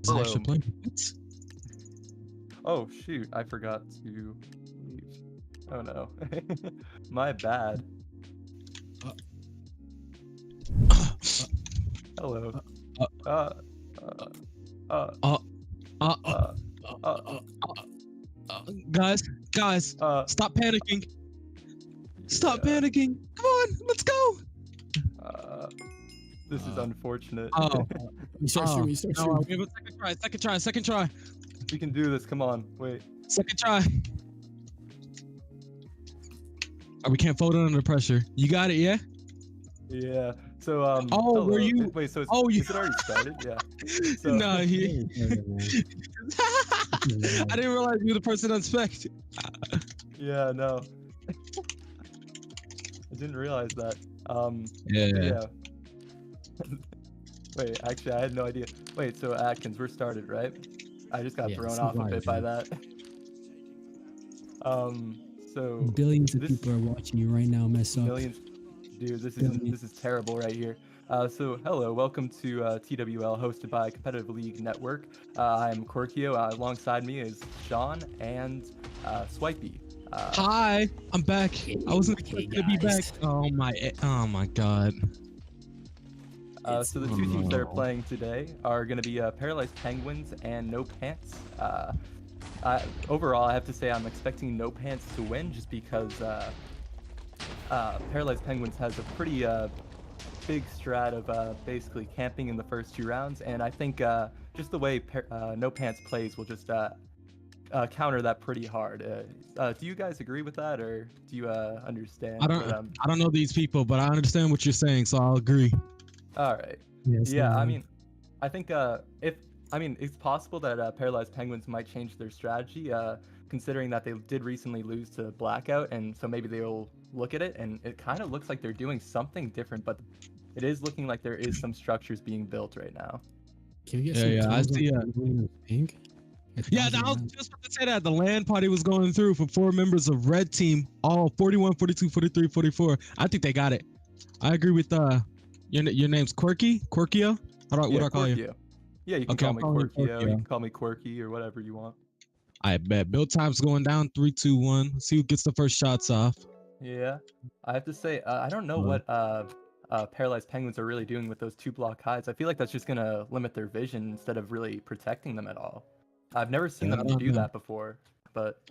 Hello. Oh shoot, I forgot to leave. Oh no. My bad. Hello. Guys, stop panicking. Stop panicking. Come on, let's go. This is unfortunate. Start shooting. No, we have a second try. We can do this. Come on. Wait. Second try. Oh, we can't fold it under pressure. You got it, yeah? Yeah. So hello. Were you? Wait. So is it already started? Yeah. So, no, I didn't realize you were the person on spec. Yeah. No. I didn't realize that. Yeah. Wait, actually, I had no idea. Wait, so Atkins, we're started, right? I just got thrown off a bit by that. So billions of people are watching you right now mess up. Millions, dude. This is terrible right here. So hello, welcome to TWL, hosted by Competitive League Network. I'm Corkio. Alongside me is Sean and Swipey. Hi, I'm back. I wasn't expecting to be back. Oh my god. So the two teams that are playing today are going to be Paralyzed Penguins and NoPants. Overall, I have to say I'm expecting NoPants to win just because Paralyzed Penguins has a pretty big strat of basically camping in the first 2 rounds, and I think just the way NoPants plays will just counter that pretty hard. Do you guys agree with that, or do you understand? I don't know these people, but I understand what you're saying, so I'll agree. All right. Yes, Yeah, I mean, I think it's possible that Paralyzed Penguins might change their strategy, considering that they did recently lose to Blackout, and so maybe they'll look at it, and it kind of looks like they're doing something different, but it is looking like there is some structures being built right now. Can we get I see. Pink? Yeah, I was just about to say that. The LAN party was going through for 4 members of Red Team, all 41, 42, 43, 44. I think they got it. I agree with your name's Corkio? What do I call you? Yeah, you can call me Corkio. You can call me Quirky or whatever you want. I bet. Build time's going down. 3, 2, 1. See who gets the first shots off. Yeah, I have to say, I don't know what Paralyzed Penguins are really doing with those 2 block hides. I feel like that's just gonna limit their vision instead of really protecting them at all. I've never seen them do that before, but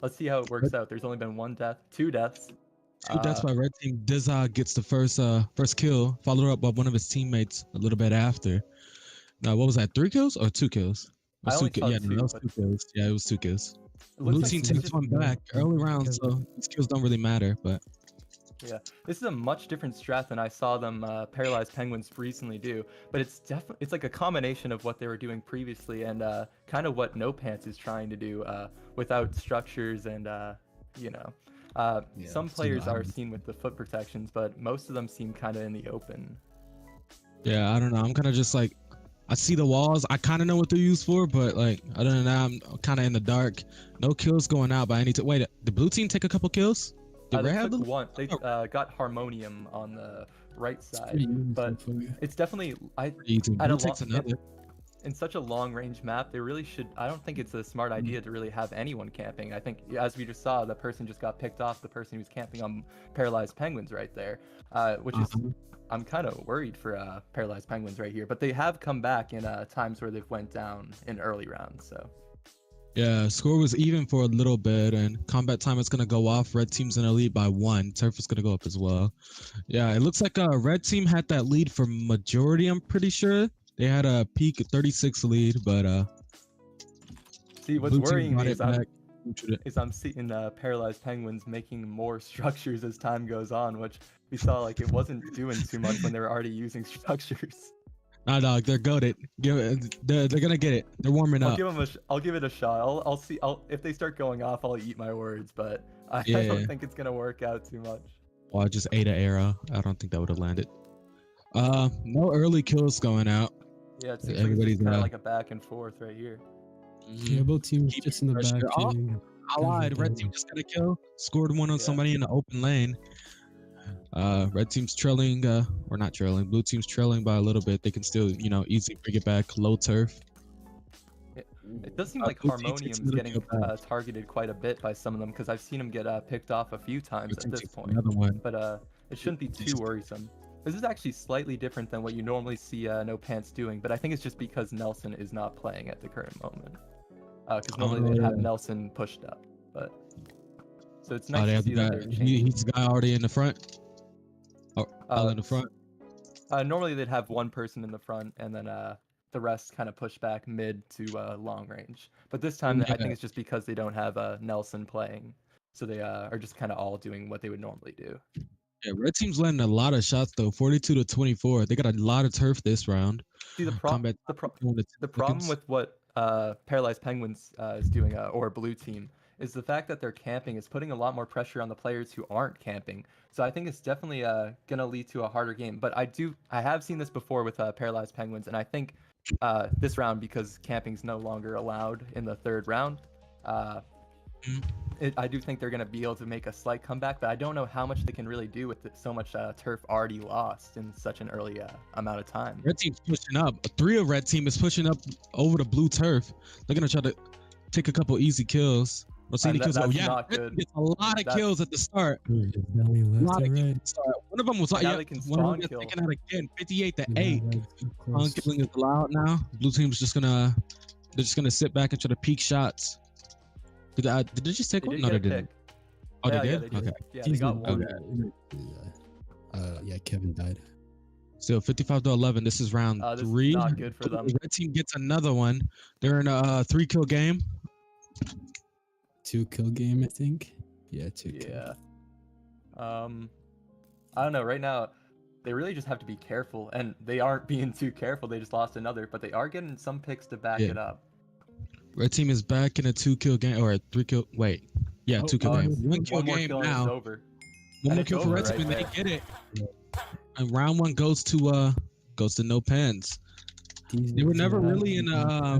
let's see how it works out. There's only been 2 deaths. 2 deaths by Red Team. Dizza gets the first kill, followed up by one of his teammates a little bit after. Now, what was that? 3 kills or 2 kills? I only saw 2, that was 2 kills. Yeah, it was 2 kills. Blue team takes one back early round, so these kills don't really matter. But yeah, this is a much different strat than I saw them Paralyzed Penguins recently do. But it's like a combination of what they were doing previously and kind of what NoPants is trying to do without structures and some players are seen with the foot protections, but most of them seem kind of in the open. Yeah, I don't know. I'm kind of just like, I see the walls. I kind of know what they're used for, but like, other than that, I'm kind of in the dark. No kills going out by any time. Wait, did blue team take a couple kills? They took one. They got Harmonium on the right side, but it's definitely in such a long range map, they really should. I don't think it's a smart idea to really have anyone camping. I think, as we just saw, the person just got picked off, the person who's camping on Paralyzed Penguins right there, which is, I'm kind of worried for Paralyzed Penguins right here. But they have come back in times where they've went down in early rounds. So yeah, score was even for a little bit, and combat time is gonna go off. Red team's in a lead by 1. Turf is gonna go up as well. Yeah, it looks like Red team had that lead for majority. I'm pretty sure. They had a peak 36 lead, but see, what's worrying me is I'm seeing Paralyzed Penguins making more structures as time goes on, which we saw like it wasn't doing too much when they were already using structures. Nah, dog, they're goated. They're gonna get it. They're warming up. I'll give it a shot. I'll see. If they start going off, I'll eat my words, but I don't think it's gonna work out too much. Well, I just ate an arrow. I don't think that would have landed. No early kills going out. Yeah, it seems everybody's kind of like a back and forth right here. Yeah, both teams just in the back. I lied. Red team just got a kill. Scored one on somebody in the open lane. Red team's trailing, or not trailing. Blue team's trailing by a little bit. They can still, easily bring it back. Low turf. It does seem like Harmonium's getting targeted quite a bit by some of them because I've seen him get picked off a few times at this point. But it shouldn't be too worrisome. This is actually slightly different than what you normally see NoPants doing, but I think it's just because Nelson is not playing at the current moment. Because normally they'd have Nelson pushed up, but so it's nice to see that they're changing. He's the guy already in the front. All in the front. Normally they'd have one person in the front, and then the rest kind of push back mid to long range. But this time, I think it's just because they don't have Nelson playing, so they are just kind of all doing what they would normally do. Yeah, red team's landing a lot of shots though, 42-24. They got a lot of turf this round. See the problem with what Paralyzed Penguins is doing, or blue team, is the fact that they're camping is putting a lot more pressure on the players who aren't camping. So I think it's definitely gonna lead to a harder game. But I have seen this before with Paralyzed Penguins, and I think this round, because camping's no longer allowed in the third round, I do think they're going to be able to make a slight comeback, but I don't know how much they can really do with so much turf already lost in such an early amount of time. Red team's pushing up. 3 of red team is pushing up over the blue turf. They're going to try to take a couple easy kills. That's not good. Gets a lot of kills at the start. One of them was like, one of them gets taken out again, 58-8. Killing is allowed now. Blue team's they're just gonna sit back and try to peek shots. Did they just take one? No, they didn't. Oh, they did? Okay. Yeah, they got one. Yeah, Kevin died. Still 55-11. This is round 3. Is not good for them. The red team gets another one. They're in a 3-kill game. 2-kill game, I think. Yeah, 2-kill. Yeah. I don't know. Right now, they really just have to be careful, and they aren't being too careful. They just lost another, but they are getting some picks to back it up. Red team is back in a 2-kill game, or a 3-kill. Wait, yeah, 2-kill game. 1-kill game now. One more kill for red team, and they get it. And round 1 goes to NoPants. They were never really in a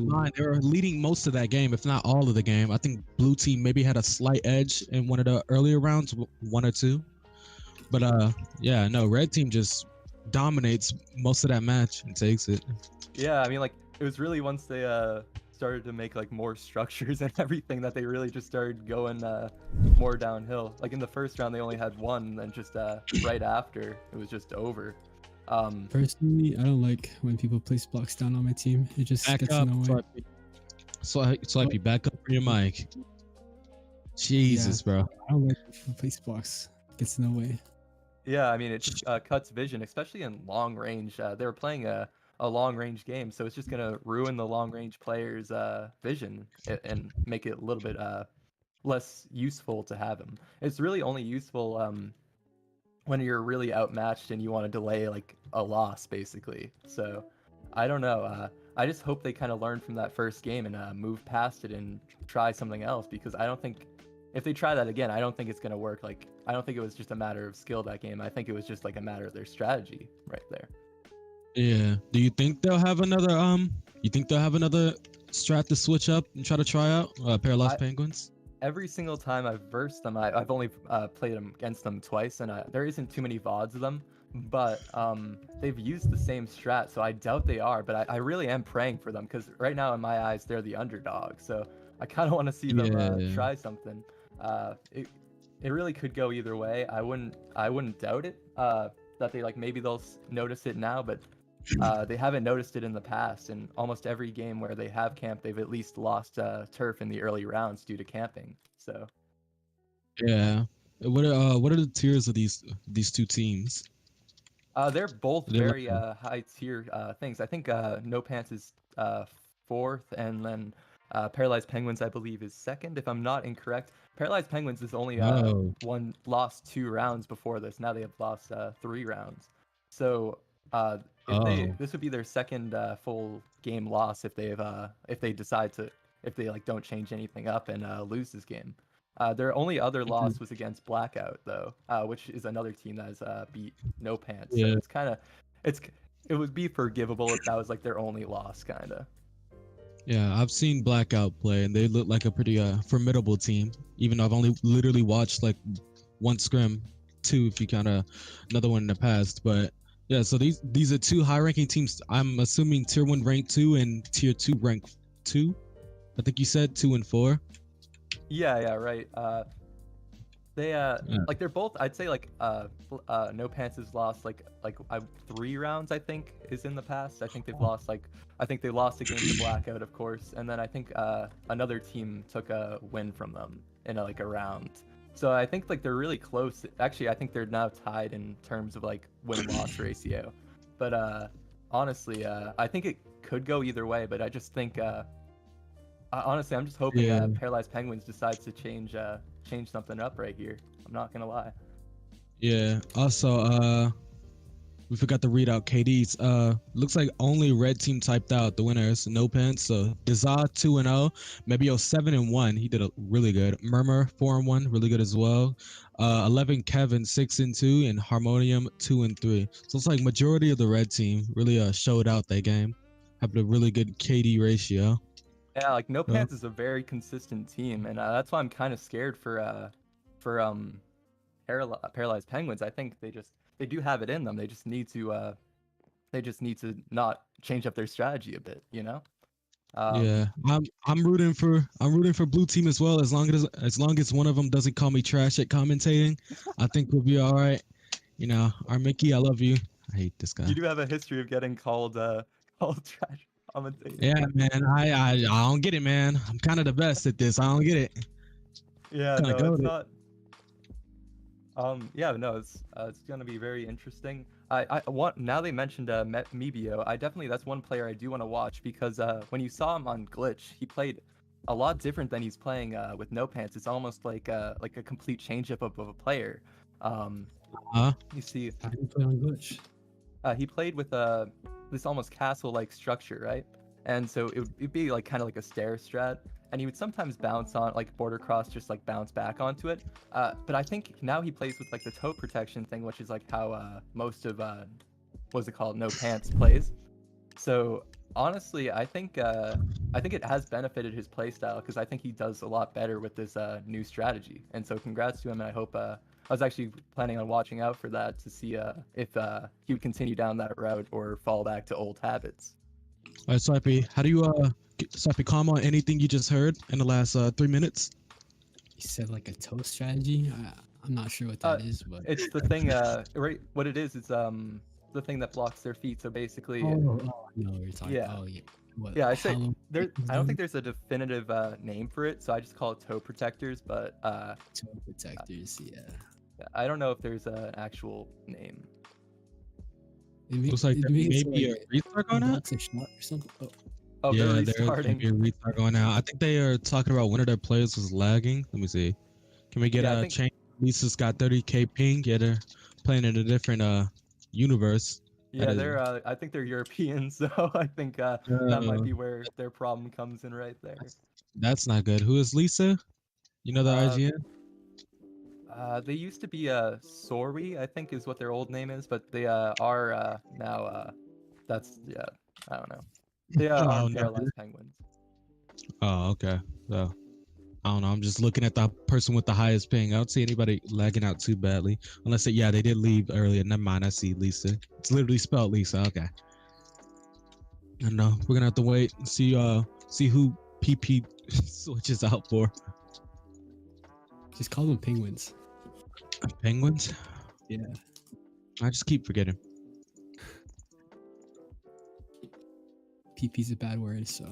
bind. They were leading most of that game, if not all of the game. I think blue team maybe had a slight edge in one of the earlier rounds, 1 or 2. But yeah, no, red team just dominates most of that match and takes it. Yeah, I mean, like, it was really once they started to make like more structures and everything that they really just started going more downhill. Like in the first round they only had 1, and just right after it was just over. Personally, I don't like when people place blocks down on my team. It just gets in the way. Swipey, back up for your mic. Jesus, bro. I don't like people place blocks. It gets in the way. Yeah, I mean, it just cuts vision, especially in long range. They were playing a long range game, so it's just gonna ruin the long range players' vision and make it a little bit less useful to have him. It's really only useful when you're really outmatched and you want to delay like a loss, basically. So I don't know. I just hope they kind of learn from that first game and move past it and try something else, because I don't think if they try that again, I don't think it's gonna work. Like, I don't think it was just a matter of skill that game. I think it was just like a matter of their strategy right there. Yeah. Do you think they'll have another strat to switch up and try out Paralyzed Penguins? Every single time I've versed them, I've only played them against them twice, and there isn't too many VODs of them, but they've used the same strat, so I doubt they are, but I really am praying for them, because right now in my eyes they're the underdog, so I kind of want to see them try something. It really could go either way. I wouldn't doubt it that they maybe they'll notice it now, but they haven't noticed it in the past. In almost every game where they have camped, they've at least lost turf in the early rounds due to camping. So yeah, what are the tiers of these 2 teams? They're both very high tier things. I think NoPants is 4th, and then Paralyzed Penguins, I believe, is 2nd, if I'm not incorrect. Paralyzed Penguins is only lost 2 rounds before this. Now they have lost 3 rounds. So this would be their 2nd full game loss if they don't change anything up and lose this game. Their only other loss was against Blackout, though, which is another team that has beat NoPants. So it would be forgivable if that was like their only loss, kind of. Yeah, I've seen Blackout play, and they look like a pretty formidable team. Even though I've only literally watched like 1 scrim, 2 if you count another one in the past. But Yeah, so these are two high-ranking teams. I'm assuming tier 1 rank 2 and tier 2 rank 2. I think you said 2 and 4. Yeah, right. They Yeah. like they're both. I'd say like No Pants has lost like 3 rounds. I think is in the past. I think they've lost like I think they lost against the Blackout, of course, and then I think another team took a win from them in like a round. So I think like they're really close. Actually, I think they're now tied in terms of like win-loss ratio. But honestly, I think it could go either way. But I just think honestly, I'm just hoping Yeah. Paralyzed Penguins decides to change something up right here. I'm not gonna lie. Yeah. Also, we forgot to read out KD's. Looks like only red team typed out the winners. No Pants. So Dazza 2-0. Mebio 7-1. He did a really good. Murmur 4-1. Really good as well. 11 Kevin 6-2 and Harmonium 2-3. So it's like majority of the red team really showed out that game. Having a really good KD ratio. Yeah, like No Pants is a very consistent team, and that's why I'm kind of scared for Paralyzed Penguins. I think they do have it in them. They just need to not change up their strategy a bit, you know? Yeah, I'm rooting for blue team as well. As long as one of them doesn't call me trash at commentating, I think we'll be all right. You know, our Mickey, I love you. I hate this guy. You do have a history of getting called called trash commentating. Yeah, man. I don't get it, man. I'm kind of the best at this. I don't get it. Yeah, Kinda no, it's goated. not. Yeah, no, it's gonna be very interesting. I want now they mentioned Mebio. That's one player I do want to watch because when you saw him on Glitch, he played a lot different than he's playing with No Pants. It's almost like a complete change-up of a player. You see, I didn't play on Glitch. he played with this almost castle-like structure, right? And so it'd be like kind of like a stair strat, and he would sometimes bounce on like border cross, just like bounce back onto it. But I think now he plays with like the toe protection thing, which is like how most of what's it called, No Pants plays. So honestly, I think it has benefited his playstyle because I think he does a lot better with this new strategy. And so congrats to him, and I hope I was actually planning on watching out for that to see if he would continue down that route or fall back to old habits. All right, Swipey, how do you Swipey, comment on anything you just heard in the last 3 minutes? You said like a toe strategy. I'm not sure what that is, but It's the thing. Right, what it is, it's the thing that blocks their feet. So basically, I know what you're talking. Yeah. Oh yeah. What, yeah, I say Halloween I don't think there's a definitive name for it, so I just call it toe protectors. But toe protectors. Yeah. I don't know if there's an actual name. Looks like there may be a restart going out. A shot or something. Oh, Yeah, they're there may restarting. be a restart going out. I think they are talking about one of their players was lagging. Let me see. Can we get Yeah, I a think- change? Lisa's got 30k ping. Yeah, they're playing in a different universe. Yeah, is- they're. I think they're European, so I think that might be where their problem comes in right there. That's not good. Who is Lisa? You know the IGN? They used to be Sorry, I think is what their old name is, but they are now. That's I don't know. They are Oh, no. Paralyzed Penguins. Oh, okay. So I don't know. I'm just looking at the person with the highest ping. I don't see anybody lagging out too badly. Unless they did leave earlier. Never mind. I see Lisa. It's literally spelled Lisa. Okay. I don't know. We're gonna have to wait and see who PP switches out for. Just call them penguins. Penguins? Yeah. I just keep forgetting. PP's a bad word, so.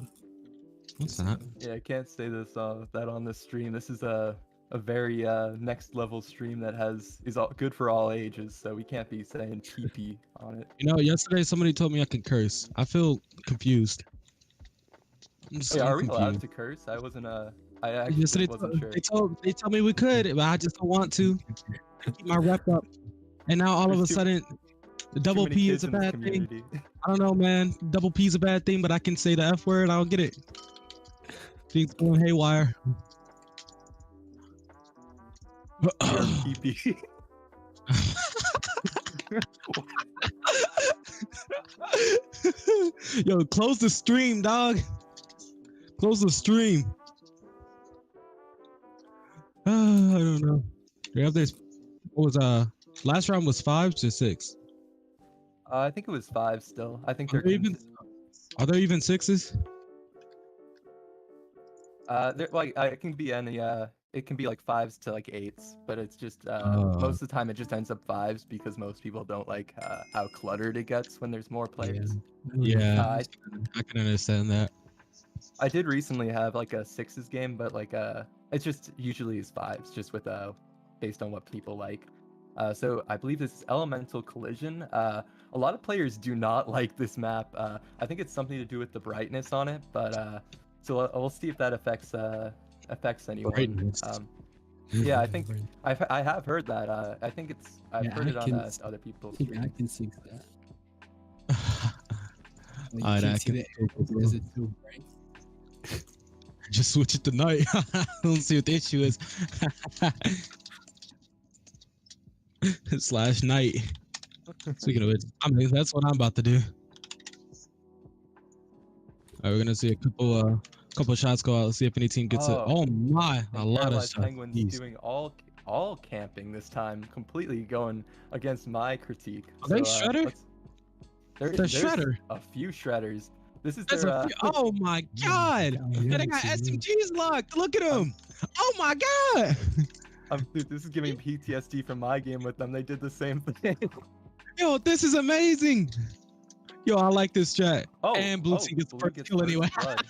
What's that? Yeah, I can't say that on this stream. This is a very next level stream that is all good for all ages, so we can't be saying PP on it. You know, yesterday somebody told me I can curse. I feel confused. Hey, are we allowed to curse? I wasn't I actually Yesterday wasn't sure. they told me we could, but I just don't want to. Keep my rep up. And now all of a There's sudden, the Too double many P kids is a in this bad thing. community. I don't know, man. Double P is a bad thing, but I can say the F word. I don't get it. Things going haywire. PP. Yo, close the stream, dog. Close the stream. I don't know. Yeah, there's what was last round was 5 to 6. I think it was 5 still. I think Are they're are there even 6s? they're like it can be any it can be like 5s to like 8s, but it's just most of the time it just ends up 5s because most people don't like how cluttered it gets when there's more Yeah. players. Yeah. I I can understand that. I did recently have like a 6s game, but like it's just usually is 5s just with based on what people like. So I believe this is Elemental Collision. A lot of players do not like this map. I think it's something to do with the brightness on it, but so we'll see if that affects anyone. Brightness. Yeah, I think I have heard that. I think I've heard it on other people's I think I streams. can sync that. Like, Alright, you I can't see can the arrows because it's so bright. just switch it to night. I don't see what the issue is. Slash night. Speaking of which, I mean that's what I'm about to do. Alright, we're gonna see a couple shots go out. Let's see if any team gets it. Oh my, a And lot of Paralyzed shots. Penguins Jeez. doing all camping this time, completely going against my critique. Are they Shredder? There's Shredder. a few Shredders. This is There's their a few, oh my god! Yeah, They got yeah. SMGs locked. Look at them. Oh my god! dude, this is giving PTSD from my game with them. They did the same thing. Yo, this is amazing. Yo, I like this strat. Oh, and blue team gets the Blue first gets kill first anyway. blood.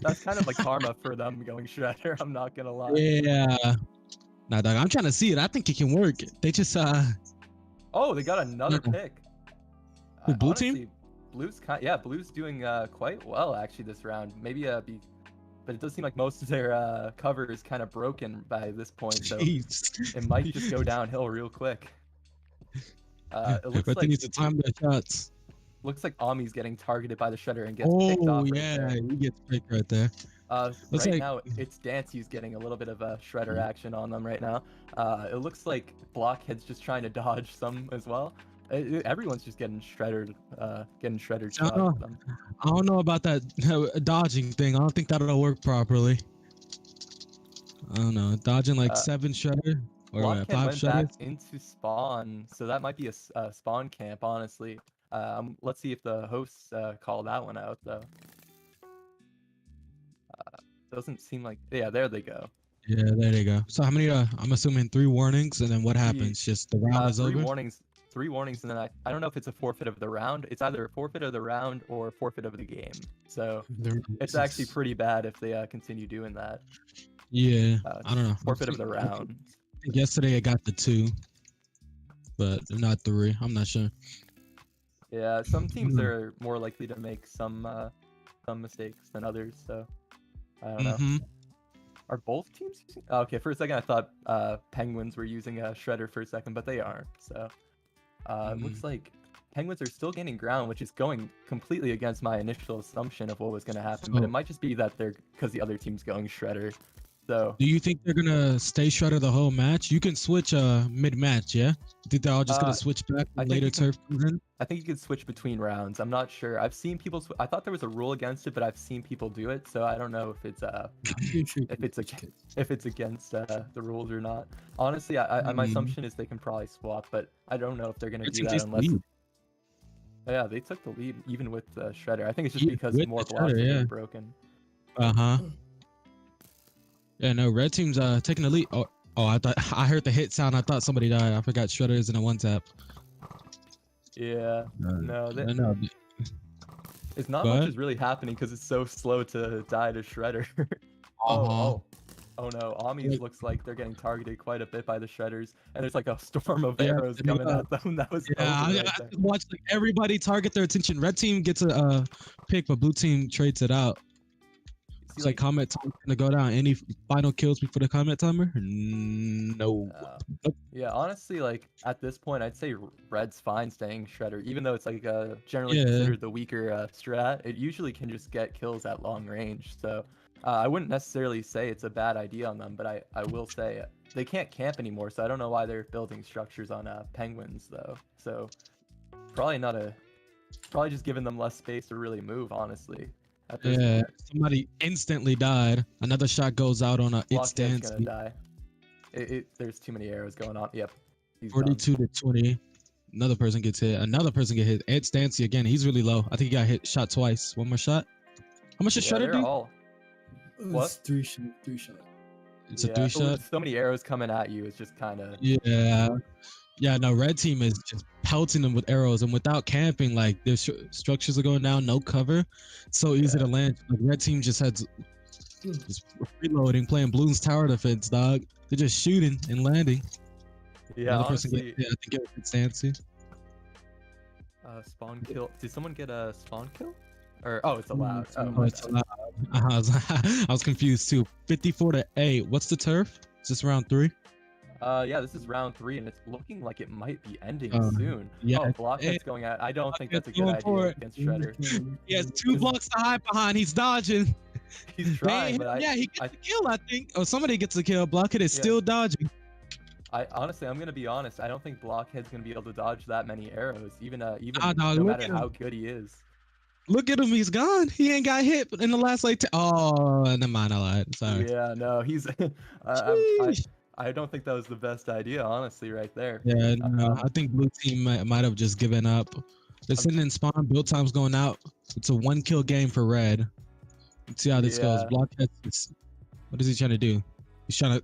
That's kind of like karma for them going Shredder. I'm not gonna lie. Yeah. Nah, dog, I'm trying to see it. I think it can work. They just Oh, they got another pick. Who, blue Honestly, team? Blue's doing quite well actually this round. Maybe but it does seem like most of their cover is kind of broken by this point, so Jeez. it might just go downhill real quick. It looks But they like need to time their shots. Ami's getting targeted by the Shredder and gets picked Oh off right yeah, there. he gets picked right there. Looks Right like- now, it's Dancy's getting a little bit of a Shredder action on them right now. It looks like Blockhead's just trying to dodge some as well. Everyone's just getting shredded shots Oh. with them. I don't know about that dodging thing. I don't think that'll work properly. I don't know. Dodging like 7 shredder or Blockhead 5 went shredder. back into spawn, so that might be a spawn camp, honestly. Let's see if the hosts call that one out, though. Doesn't seem like... Yeah, there they go. Yeah, there they go. So how many? I'm assuming 3 warnings, and then what happens? Just the round is over. 3 warnings, and then I don't know if it's a forfeit of the round. It's either a forfeit of the round or forfeit of the game. So it's actually pretty bad if they continue doing that. Yeah, I don't know. Forfeit of the round. I think yesterday I got the 2, but not 3. I'm not sure. Yeah, some teams are more likely to make some mistakes than others. So I don't know. Are both teams using? Okay, for a second I thought Penguins were using a Shredder for a second, but they aren't. So it looks like Penguins are still gaining ground, which is going completely against my initial assumption of what was going to happen. But it might just be that because the other team's going Shredder. So do you think they're gonna stay Shredder the whole match? You can switch mid-match, yeah? You think they're all just gonna switch back when later turf comes in? I think you can switch between rounds. I'm not sure. I've seen people. I thought there was a rule against it, but I've seen people do it. So I don't know if it's if it's against the rules or not. Honestly, my assumption is they can probably swap, but I don't know if they're gonna do that unless. Yeah, they took the lead even with the Shredder. I think it's just because more blocks are broken. Yeah, no, red team's taking the lead. Oh, I heard the hit sound. I thought somebody died. I forgot Shredder is in a 1-tap. Yeah, no, it's not Go much ahead. is really happening because it's so slow to die to Shredder. Oh no, Amis looks like they're getting targeted quite a bit by the Shredders, and there's like a storm of arrows coming at them. That was I watched like everybody target their attention. Red team gets a pick, but blue team trades it out. It's like comment time gonna go down. Any final kills before the comment timer? No. Yeah, honestly, like at this point, I'd say Red's fine staying Shredder, even though it's like generally considered the weaker strat. It usually can just get kills at long range, so I wouldn't necessarily say it's a bad idea on them, but I will say they can't camp anymore, so I don't know why they're building structures on Penguins though. So probably just giving them less space to really move, honestly. Yeah, somebody instantly died. Another shot goes out on it's Dancy. Gonna die. There's too many arrows going on. Yep. 42 to 20. Another person gets hit. Another person get hit. Ed Stancy again. He's really low. I think he got shot twice. One more shot. How much does Shredder they're do? all. What? It's three shot. It's a 3 shot. With so many arrows coming at you, it's just kind of. Yeah. Yeah, no, red team is just pelting them with arrows, and without camping, like their structures are going down, no cover. It's so easy to land. Like red team just had just reloading, playing Bloons tower defense, dog. They're just shooting and landing. Yeah, another honestly, person I think it was Stancy. Spawn kill. Did someone get a spawn kill? Or it's allowed. Oh, it's allowed. I was confused too. 54-8. What's the turf? Is this round 3? Yeah, this is round 3, and it's looking like it might be ending soon. Yeah, Blockhead's going at. I don't think that's a good idea against Shredder. He has 2 blocks to hide behind. He's dodging. He's trying, but he gets the kill, I think. Oh, somebody gets the kill. Blockhead is still dodging. Honestly, I'm gonna be honest. I don't think Blockhead's gonna be able to dodge that many arrows, even no matter how good he is. Look at him, he's gone. He ain't got hit in the last oh, never mind, I lied. Sorry. Yeah, no, he's. I don't think that was the best idea, honestly, right there. Yeah, no, I think blue team might have just given up. They're sitting in spawn. Build time's going out. It's a 1-kill game for red. Let's see how this goes. Blockhead. What is he trying to do? He's trying to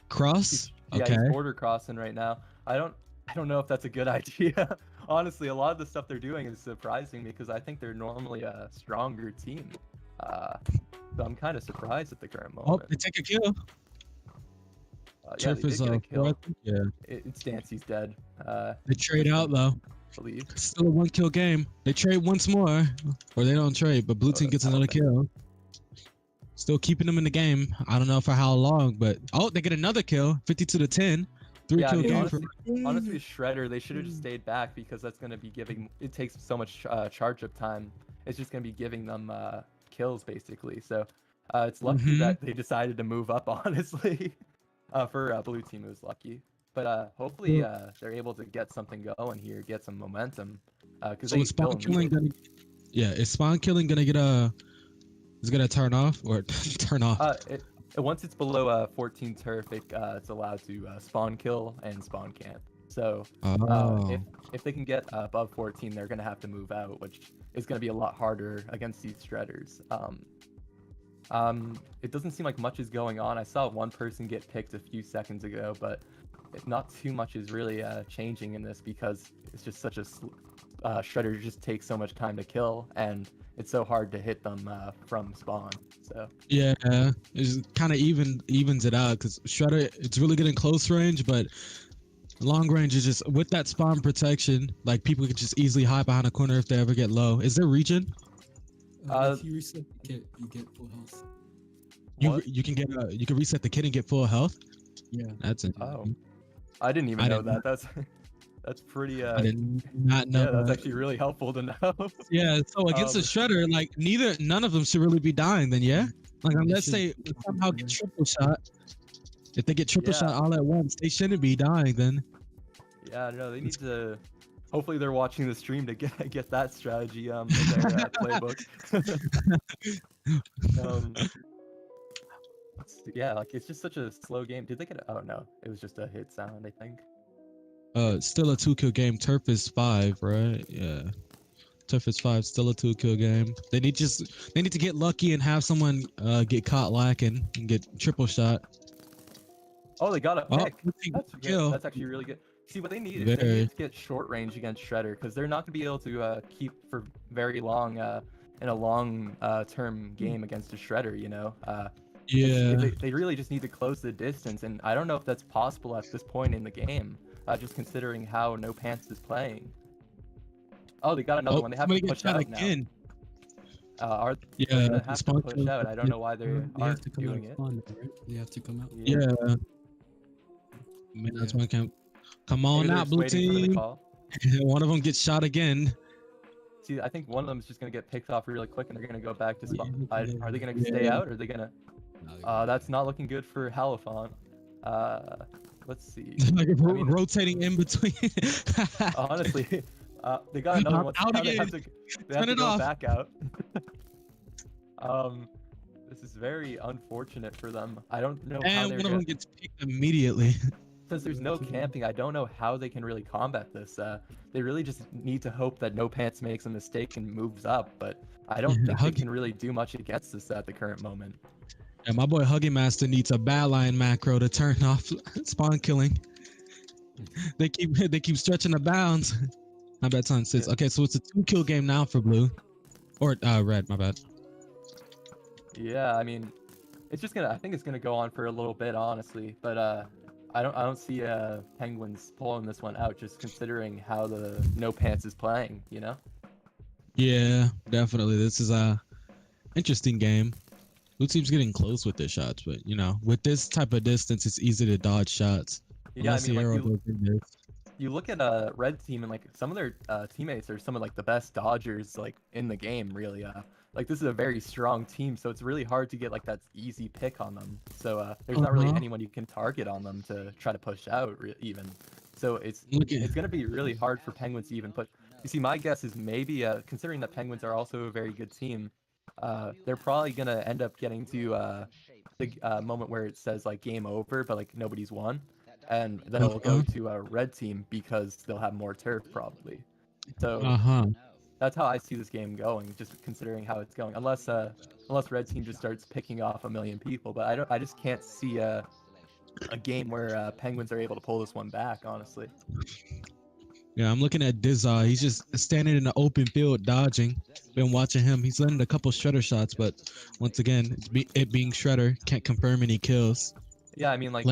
cross. He's border crossing right now. I don't know if that's a good idea. Honestly, a lot of the stuff they're doing is surprising me because I think they're normally a stronger team. So I'm kind of surprised at the current moment. Oh, they take a kill. They did get a kill. Yeah. It's Dancy's dead. They trade out though. I believe. Still a 1-kill game. They trade once more, or they don't trade, but blue team gets another kill. Still keeping them in the game. I don't know for how long, but they get another kill. 52-10. 3-kill game. Honestly, Shredder, they should have just stayed back because that's going to be giving. It takes so much charge up time. It's just going to be giving them kills basically. So it's lucky that they decided to move up. Honestly, for blue team, it was lucky. But hopefully they're able to get something going here, get some momentum. Because is spawn killing gonna? Yeah, is spawn killing gonna get is it gonna turn off or turn off? Once it's below 14 turf, it's allowed to spawn kill and spawn camp. So if they can get above 14, they're gonna have to move out, which is gonna be a lot harder against these shredders. It doesn't seem like much is going on. I saw one person get picked a few seconds ago, but not too much is really changing in this because it's just such a shredder just takes so much time to kill, and it's so hard to hit them from spawn. So yeah, it kind of evens it out because Shredder, it's really good in close range, but long range is just with that spawn protection. Like people could just easily hide behind a corner if they ever get low. Is there regen? If you reset the kit, you get full health. You can reset the kit and get full health. Yeah, that's it. Oh, I didn't even know that. That's pretty. I did not know. Yeah, that's actually really helpful to know. Yeah, so against a shredder, like none of them should really be dying. Then like unless they somehow get triple shot. If they get triple shot all at once, they shouldn't be dying then. Yeah, no, they need to. Hopefully, they're watching the stream to get that strategy in their playbook. Yeah, like it's just such a slow game. Did they get? Oh no, it was just a hit sound, I think. Still a 2-kill game. Turf is 5, right? Yeah. Turf is 5. Still a 2-kill game. They need to get lucky and have someone get caught lacking and get triple shot. Oh, they got a pick. That's good. That's actually really good. See, what they need is they need to get short range against Shredder because they're not going to be able to keep for very long in a long term game against a Shredder, you know? Yeah. They really just need to close the distance, and I don't know if that's possible at this point in the game, just considering how NoPants is playing. Oh, they got another one. They have to push out again. Now. They have to push out. I don't know why they aren't doing it. They have to come out. Yeah. Man, that's one camp. Come on out, blue team. One of them gets shot again. See, I think one of them is just gonna get picked off really quick, and they're gonna go back to spawn. Are they gonna stay out, or are they gonna? That's not looking good for Halifon. Let's see. Like rotating in between. Honestly, they got another one. Out They have to go back out. This is very unfortunate for them. I don't know how they're one of them gets picked immediately. since there's no camping, I don't know how they can really combat this. They really just need to hope that NoPants makes a mistake and moves up, but I don't think they can really do much against this at the current moment. Yeah, my boy Huggy Master needs a bad line macro to turn off spawn killing. They keep stretching the bounds. My bad, time 6. Okay, so it's a 2-kill game now for blue, or red. My bad. Yeah, I mean, it's just gonna. I think it's gonna go on for a little bit, honestly. But I don't see Penguins pulling this one out, just considering how the NoPants is playing. You know. Yeah, definitely. This is a interesting game. Blue team's getting close with their shots, but you know, with this type of distance, it's easy to dodge shots. Yeah, I mean, the arrow like goes in there. you look at a red team and like some of their teammates are some of like the best dodgers like in the game, really. Like this is a very strong team, so it's really hard to get like that easy pick on them. So there's not really anyone you can target on them to try to push out even. So it's gonna be really hard for Penguins to even push. You see, my guess is maybe considering that Penguins are also a very good team, they're probably gonna end up getting to the moment where it says like game over, but like nobody's won, and then it'll go to a red team because they'll have more turf probably. So that's how I see this game going, just considering how it's going. Unless red team just starts picking off a million people, but I just can't see a game where Penguins are able to pull this one back, honestly. Yeah, I'm looking at Dizza. He's just standing in the open field dodging. Been watching him. He's landed a couple Shredder shots, but once again, it being Shredder, can't confirm any kills. Yeah, I mean, like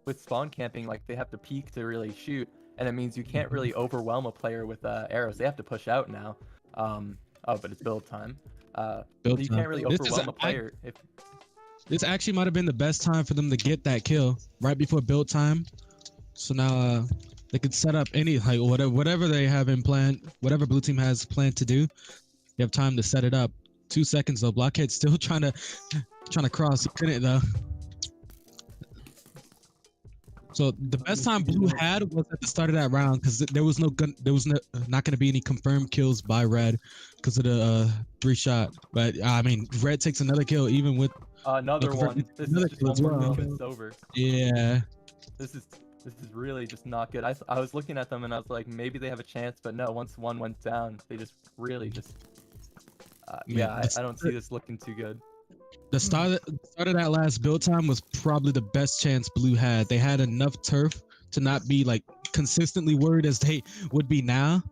with spawn camping, like they have to peek to really shoot, and it means you can't really overwhelm a player with arrows. They have to push out now. Oh, but it's build time. You can't really overwhelm a player if. This actually might have been the best time for them to get that kill right before build time. So now they could set up any like whatever they have in plan, whatever blue team has planned to do. You have time to set it up. 2 seconds though. Blockhead still trying to cross. He couldn't though. So the best time blue had was at the start of that round because there was not going to be any confirmed kills by red because of the 3-shot. But I mean, red takes another kill even with another one. This is just one more kill, it's over. Yeah. This is really just not good. I was looking at them and I was like, maybe they have a chance, but no. Once one went down, they just really just. I don't see this looking too good. The start of that last build time was probably the best chance blue had. They had enough turf to not be like consistently worried as they would be now.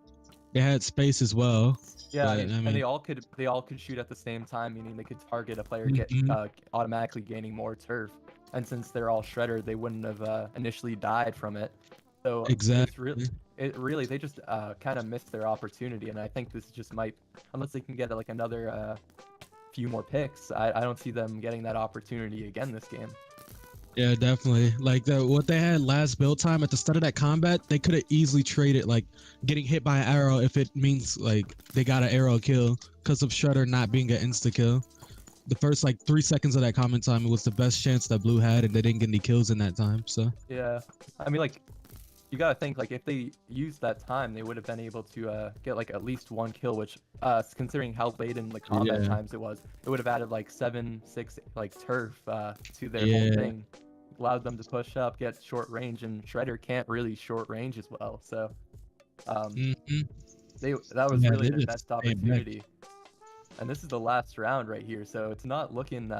They had space as well. Yeah, but, I mean, and they all could shoot at the same time, meaning they could target a player automatically gaining more turf. And since they're all Shredder, they wouldn't have initially died from it. So exactly, they just kind of missed their opportunity. And I think this just might, unless they can get like another few more picks, I don't see them getting that opportunity again this game. Yeah, definitely. Like what they had last build time at the start of that combat, they could have easily traded like getting hit by an arrow if it means like they got an arrow kill because of Shredder not being an insta kill. The first like 3 seconds of that comment time, it was the best chance that blue had, and they didn't get any kills in that time. So yeah, I mean, like you gotta think like if they used that time, they would have been able to get like at least 1 kill, which considering how late in the combat times it would have added like 7-6 like turf to their whole thing, allowed them to push up, get short range, and Shredder can't really short range as well. So that was really their best opportunity. And this is the last round right here, so it's not looking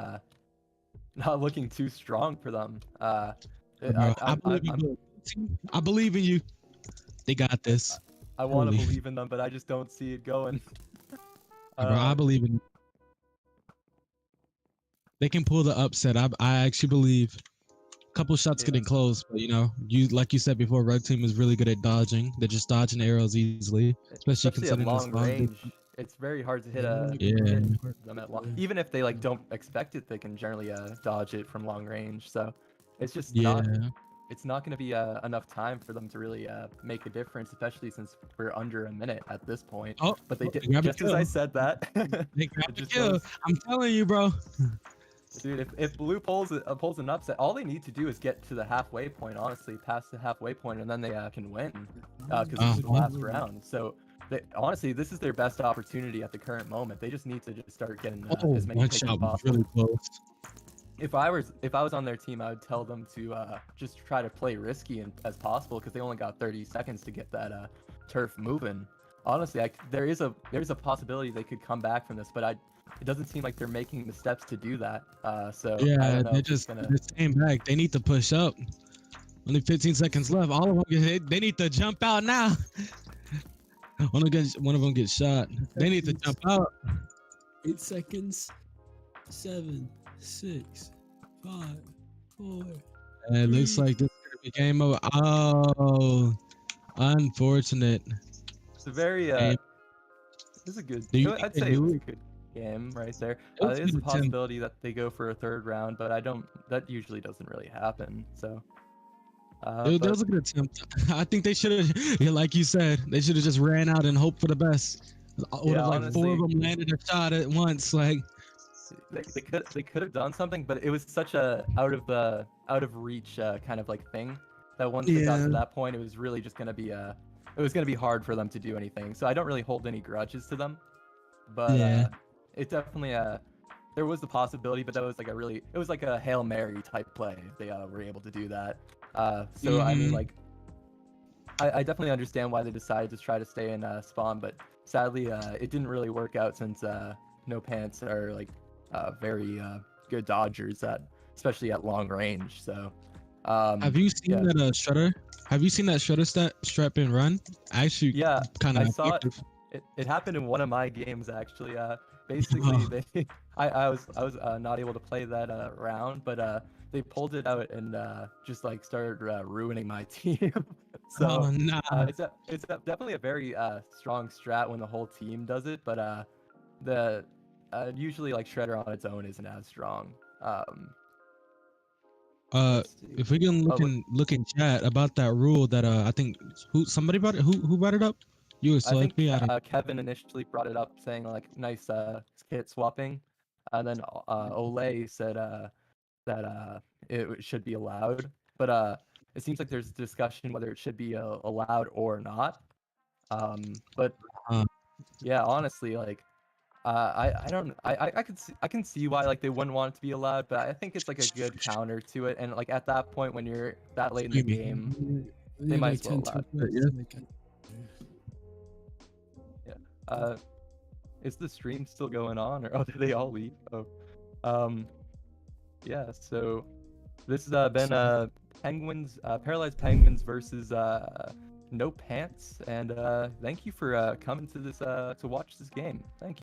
too strong for them. I believe in you. They got this. I want to believe in them, but I just don't see it going. Bro, I believe in you. They can pull the upset. I actually believe. A couple shots getting close, but you know, like you said before, red team is really good at dodging. They're just dodging arrows easily, especially considering at long range. It's very hard to hit them at long. Even if they like don't expect it, they can generally dodge it from long range. So it's just not going to be enough time for them to really make a difference, especially since we're under a minute at this point. Oh, but they did just as I said that. They grabbed the kill. I'm telling you, bro. Dude, if blue pulls an upset, all they need to do is get to the halfway point. Honestly, past the halfway point, and then they can win because this is the last round. So. Honestly, this is their best opportunity at the current moment. They just need to just start getting as many picks as possible. Really close. if I was on their team, I would tell them to just try to play risky as possible because they only got 30 seconds to get that turf moving. Honestly, there's a possibility they could come back from this, but it doesn't seem like they're making the steps to do that. So I Yeah, don't know they're if it's just gonna. staying back. They need to push up. Only 15 seconds left. All of them get hit. They need to jump out now. One of them gets shot. They need to jump out. 8 seconds. 7, 6, 5, 4. It looks like this is gonna be game over. Oh, unfortunate. It's a very Game. this is a good. Do you think I'd they say it was knew a good game right there. It was There's a good attempt. possibility that they go for a third round, but that usually doesn't really happen. So. There But was a good attempt. I think they should have, yeah, like you said, they should have just ran out and hoped for the best. Would Yeah, have like honestly, 4 of them landed a shot at once. Like, they could have done something, but it was such a out of reach kind of like thing that once they got yeah, to that point, it was really just gonna be it was gonna be hard for them to do anything. So I don't really hold any grudges to them, but yeah. it definitely there was the possibility, but that was like it was like a Hail Mary type play if they were able to do that. So I mean, Mhm. like, I definitely understand why they decided to try to stay in spawn, but sadly, it didn't really work out since NoPants are like very good dodgers especially at long range. So, Have you seen yeah, that shredder? Have you seen that shredder strap and run? Actually, yeah, kind I of saw it. effective. It happened in one of my games actually. Basically, I was not able to play that round, but they pulled it out and just like started ruining my team. So Oh nah. it's definitely a very strong strat when the whole team does it, but the usually like Shredder on its own isn't as strong. Let's see. If we can Oh, look in chat about that rule that I think somebody brought it. Who brought it up? You or I think Selectly? I don't. Kevin initially brought it up, saying like nice kit swapping, and then Olay said that it should be allowed, but it seems like there's discussion whether it should be allowed or not. But Uh, yeah, honestly, like I don't I can see why like they wouldn't want it to be allowed, but I think it's like a good counter to it, and like at that point when you're that late in the game, They they have might like as well 10 allow it. turtles, yeah. so they can- Yeah. Is the stream still going on, or did they all leave? Oh, yeah. So this has been Penguins, Paralyzed Penguins versus No Pants, and thank you for coming to this to watch this game. Thank you.